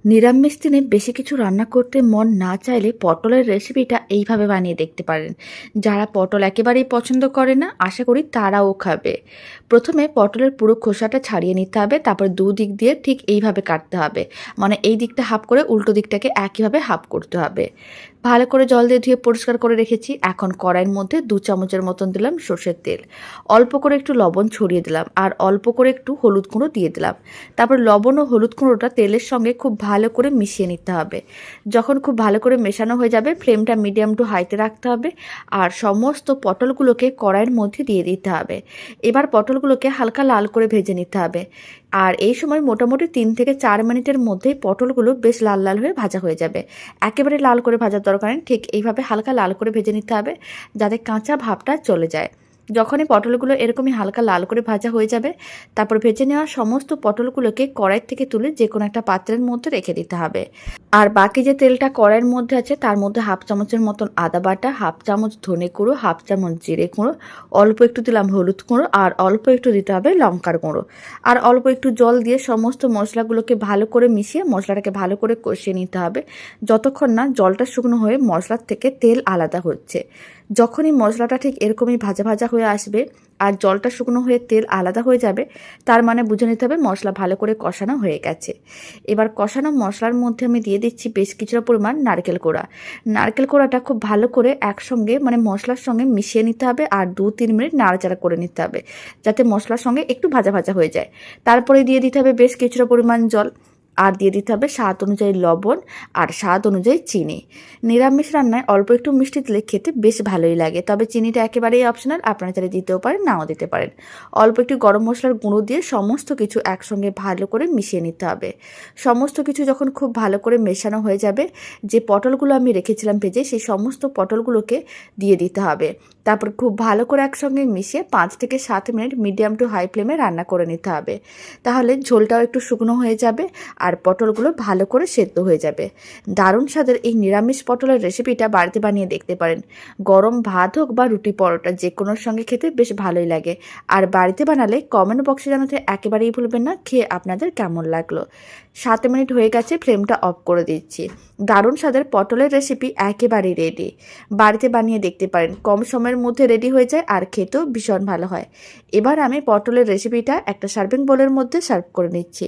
নিরামিষ দিনে বেশি কিছু রান্না করতে মন না চাইলে পটলের রেসিপিটা এইভাবে বানিয়ে দেখতে পারেন। যারা পটল একেবারেই পছন্দ করে না, আশা করি তারাও খাবে। প্রথমে পটলের পুরো খোসাটা ছাড়িয়ে নিতে হবে, তারপর দুদিক দিয়ে ঠিক এইভাবে কাটতে হবে। মানে এই দিকটা হাফ করে উল্টো দিকটাকে একইভাবে হাফ করতে হবে। ভালো করে জল দিয়ে ধুয়ে পরিষ্কার করে রেখেছি। এখন কড়াইয়ের মধ্যে 2 চামচের মতন দিলাম সর্ষের তেল, অল্প করে একটু লবণ ছড়িয়ে দিলাম আর অল্প করে একটু হলুদ গুঁড়ো দিয়ে দিলাম। তারপর লবণ ও হলুদ গুঁড়োটা তেলের সঙ্গে খুব ভালো করে মিশিয়ে নিতে হবে। যখন খুব ভালো করে মেশানো হয়ে যাবে, ফ্লেমটা মিডিয়াম টু হাইতে রাখতে হবে আর সমস্ত পটলগুলোকে কড়াইয়ের মধ্যে দিয়ে দিতে হবে। এবার পটলগুলোকে হালকা লাল করে ভেজে নিতে হবে। আর এই সময় মোটামুটি 3 থেকে 4 মিনিটের মধ্যেই পটলগুলো বেশ লাল লাল হয়ে ভাজা হয়ে যাবে। একেবারে লাল করে ভাজার দরকার নেই, ঠিক এইভাবে হালকা লাল করে ভেজে নিতে হবে যাতে কাঁচা ভাবটা চলে যায়। যখনই পটলগুলো এরকমই হালকা লাল করে ভাজা হয়ে যাবে, তারপর ভেজে নেওয়া সমস্ত পটলগুলোকে কড়াই থেকে তুলে যে কোনো একটা পাত্রের মধ্যে রেখে দিতে হবে। আর বাকি যে তেলটা কড়াইয়ের মধ্যে আছে তার মধ্যে হাফ চামচের মতন আদা বাটা, হাফ চামচ ধনে গুঁড়ো, হাফ চামচ জিরে গুঁড়ো, অল্প একটু দিলাম হলুদ গুঁড়ো আর অল্প একটু দিতে হবে লঙ্কার গুঁড়ো। আর অল্প একটু জল দিয়ে সমস্ত মশলাগুলোকে ভালো করে মিশিয়ে মশলাটাকে ভালো করে কষিয়ে নিতে হবে যতক্ষণ না জলটা শুকনো হয়ে মশলার থেকে তেল আলাদা হচ্ছে। যখনই মশলাটা ঠিক এরকমই ভাজা ভাজা হয়ে আসবে আর জলটা শুকনো হয়ে তেল আলাদা হয়ে যাবে, তার মানে বুঝে নিতে হবে মশলা ভালো করে কষানো হয়ে গেছে। এবার কষানো মশলার মধ্যে আমি দিয়ে দিচ্ছি বেশ কিছুটা পরিমাণ নারকেল কোড়া। নারকেল কোড়াটা খুব ভালো করে একসঙ্গে মানে মশলার সঙ্গে মিশিয়ে নিতে হবে আর 2-3 মিনিট নাড়াচাড়া করে নিতে হবে যাতে মশলার সঙ্গে একটু ভাজা ভাজা হয়ে যায়। তারপরে দিয়ে দিতে হবে বেশ কিছুটা পরিমাণ জল আর দিয়ে দিতে হবে স্বাদ অনুযায়ী লবণ আর স্বাদ অনুযায়ী চিনি। নিরামিষ রান্নায় অল্প একটু মিষ্টি দিলে খেতে বেশ ভালোই লাগে, তবে চিনিটা একেবারেই অপশনাল, আপনারা চাইলে দিতেও পারেন নাও দিতে পারেন। অল্প একটু গরম মশলার গুঁড়ো দিয়ে সমস্ত কিছু একসঙ্গে ভালো করে মিশিয়ে নিতে হবে। সমস্ত কিছু যখন খুব ভালো করে মেশানো হয়ে যাবে, যে পটলগুলো আমি রেখেছিলাম ভেজে সেই সমস্ত পটলগুলোকে দিয়ে দিতে হবে। তারপর খুব ভালো করে একসঙ্গে মিশিয়ে 5 থেকে 7 মিনিট মিডিয়াম টু হাই ফ্লেমে রান্না করে নিতে হবে। তাহলে ঝোলটাও একটু শুকনো হয়ে যাবে আর পটলগুলো ভালো করে সেদ্ধ হয়ে যাবে। দারুণ স্বাদের এই নিরামিষ পটলের রেসিপিটা বাড়িতে বানিয়ে দেখতে পারেন। গরম ভাত হোক বা রুটি পরোটা যে কোনোর সঙ্গে খেতে বেশ ভালোই লাগে। আর বাড়িতে বানালে কমেন্ট বক্সে জানাতে একেবারেই ভুলবেন না খেয়ে আপনাদের কেমন লাগলো। 7 মিনিট হয়ে গেছে, ফ্লেমটা অফ করে দিচ্ছি। দারুণ স্বাদের পটলের রেসিপি একেবারেই রেডি। বাড়িতে বানিয়ে দেখতে পারেন, কম সময়ের মধ্যে রেডি হয়ে যায় আর খেতেও ভীষণ ভালো হয়। এবার আমি পটলের রেসিপিটা একটা সার্ভিং বোলের মধ্যে সার্ভ করে নিচ্ছি।